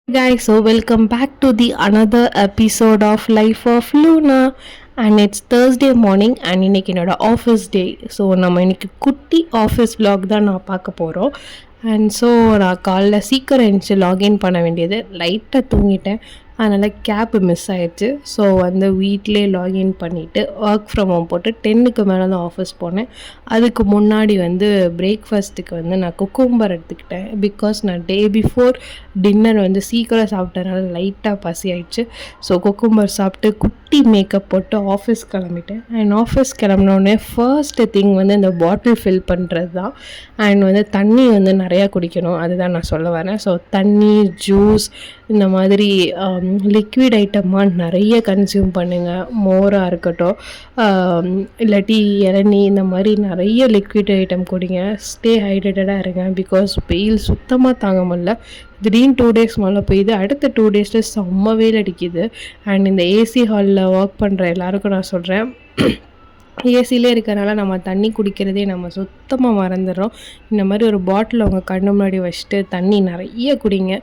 Guys, so welcome back to the another episode of Life of Luna. And it's Thursday morning and இன்னைக்கு என்னோட office டே. So நம்ம இன்னைக்கு குட்டி office vlog தான் நான் பார்க்க போகிறோம். அண்ட் ஸோ நான் காலைல சீக்கிரம் எழுந்துச்சு லாகின் பண்ண வேண்டியது, லைட்டாக தூங்கிட்டேன், அதனால் கேப் மிஸ் ஆயிடுச்சு. ஸோ வீட்டிலே லாகின் பண்ணிவிட்டு ஒர்க் ஃப்ரம் ஹோம் போட்டு 10க்கு மேலே தான் ஆஃபீஸ் போனேன். அதுக்கு முன்னாடி பிரேக்ஃபாஸ்ட்டுக்கு நான் குக்கும்பர் எடுத்துக்கிட்டேன். பிகாஸ் நான் டே பிஃபோர் டின்னர் சீக்கிரம் சாப்பிட்டதுனால லைட்டாக பசி ஆயிடுச்சு. ஸோ குக்கும்பர் சாப்பிட்டு குட்டி மேக்கப் போட்டு ஆஃபீஸ் கிளம்பிட்டேன். அண்ட் ஆஃபீஸ் கிளம்பினோடனே ஃபர்ஸ்ட்டு திங் இந்த பாட்டில் ஃபில் பண்ணுறது தான். அண்ட் தண்ணி நிறையா குடிக்கணும், அதுதான் நான் சொல்ல வரேன். ஸோ தண்ணி, ஜூஸ், இந்த மாதிரி லிக்விட் ஐட்டமாக நிறைய கன்சியூம் பண்ணுங்கள். மோராக இருக்கட்டும், இல்லாட்டி இளநீ, இந்த மாதிரி நிறைய லிக்விட் ஐட்டம் குடிங்க. ஸ்டே ஹைட்ரேட்டடாக இருங்க. பிகாஸ் வெயில் சுத்தமாக தாங்க முடியல. திடீர்னு 2 days மழை பெய்யுது, அடுத்த 2 days செம்ம வெயில் அடிக்குது. அண்ட் இந்த ஏசி ஹாலில் ஒர்க் பண்ணுற எல்லாருக்கும் நான் சொல்கிறேன், ஏசிலே இருக்கிறனால நம்ம தண்ணி குடிக்கிறதே நம்ம சுத்தமாக மறந்துடுறோம். இந்த மாதிரி ஒரு பாட்டில் உங்கள் கண்ணு முன்னாடி வச்சுட்டு தண்ணி நிறைய குடிங்க.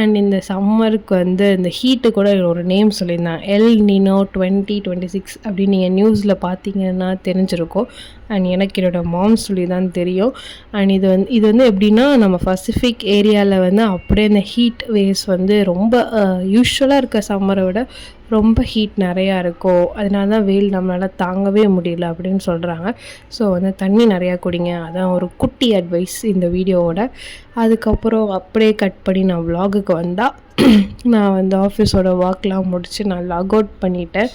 அண்ட் இந்த சம்மருக்கு இந்த ஹீட்டு கூட ஒரு நேம் சொல்லியிருந்தாங்க, எல் நினோ 2026 அப்படின்னு நீங்கள் நியூஸில் பார்த்தீங்கன்னா தெரிஞ்சிருக்கும். அண்ட் எனக்கு என்னோடய மாம் சொல்லி தான் தெரியும். அண்ட் இது எப்படின்னா, நம்ம பசிபிக் ஏரியாவில் அப்படியே இந்த ஹீட் வேவ்ஸ் ரொம்ப யூஸ்வலாக இருக்க சம்மரை விட ரொம்ப ஹீட் நிறையா இருக்கும். அதனால தான் வெயில் நம்மளால் தாங்கவே முடியல அப்படின்னு சொல்கிறாங்க. ஸோ தண்ணி நிறையா குடிங்க. அதான் ஒரு குட்டி அட்வைஸ் இந்த வீடியோவோட. அதுக்கப்புறம் அப்படியே கட் பண்ணி நான் விலாகுக்கு வந்தால், நான் ஆஃபீஸோட ஒர்க்லாம் முடித்து நான் லாக் அவுட் பண்ணிட்டேன்.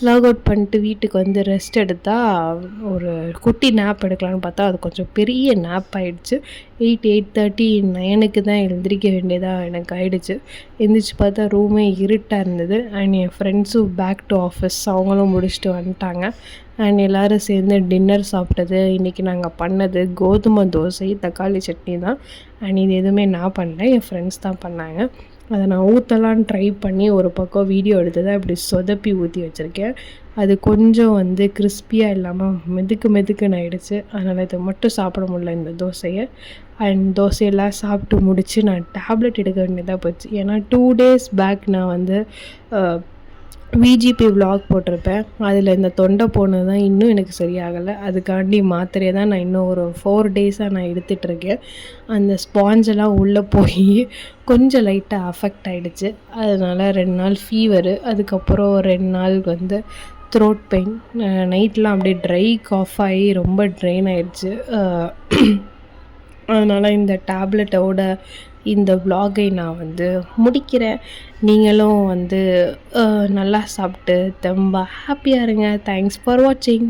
லாக் அவுட் பண்ணிட்டு வீட்டுக்கு ரெஸ்ட் எடுத்தால் ஒரு குட்டி நேப் எடுக்கலான்னு பார்த்தா அது கொஞ்சம் பெரிய நேப் ஆகிடுச்சு. 8:30 9க்கு தான் எழுந்திரிக்க வேண்டியதாக எனக்கு ஆகிடுச்சு. எழுந்திரிச்சு பார்த்தா ரூமே இருட்டாக இருந்தது. அண்ட் என் ஃப்ரெண்ட்ஸும் பேக் டு ஆஃபீஸ், அவங்களும் முடிச்சுட்டு வந்துட்டாங்க. அண்ட் எல்லோரும் சேர்ந்து டின்னர் சாப்பிட்டது. இன்றைக்கி நாங்கள் பண்ணது கோதுமை தோசை, தக்காளி சட்னி தான். அண்ட் இது எதுவுமே நான் பண்ணல, என் ஃப்ரெண்ட்ஸ் தான் பண்ணாங்க. அதை நான் ஊற்றலான்னு ட்ரை பண்ணி ஒரு பக்கம் வீடியோ எடுத்து தான் இப்படி சொதப்பி ஊற்றி வச்சுருக்கேன். அது கொஞ்சம் கிறிஸ்பியாக இல்லாமல் மெதுக்குன்னு ஆகிடுச்சு. அதனால் இதை மட்டும் சாப்பிட முடியல இந்த தோசையை. அண்ட் தோசையெல்லாம் சாப்பிட்டு முடித்து நான் டேப்லெட் எடுக்க வேண்டியதாக போச்சு. ஏன்னா 2 days பேக் நான் விஜிபி விலாக் போட்டிருப்பேன். அதில் இந்த தொண்டை போனது தான் இன்னும் எனக்கு சரியாகலை. அதுக்காண்டி மாத்திரையை தான் நான் இன்னும் ஒரு 4 days நான் எடுத்துகிட்ருக்கேன். அந்த ஸ்பாஞ்செல்லாம் உள்ளே போய் கொஞ்சம் லைட்டாக அஃபெக்ட் ஆகிடுச்சு. அதனால் 2 நாள் ஃபீவரு, அதுக்கப்புறம் 2 நாள் த்ரோட் பெயின், நைட்லாம் அப்படியே ட்ரை காஃப் ஆகி ரொம்ப ட்ரெயின் ஆகிடுச்சு. அதனால் இந்த டேப்லெட்டோட இந்த விலாகை நான் முடிக்கிறேன். நீங்களும் நல்லா சாப்பிட்டு ரொம்ப ஹாப்பியாக இருங்க. தேங்க்ஸ் ஃபார் வாட்சிங்.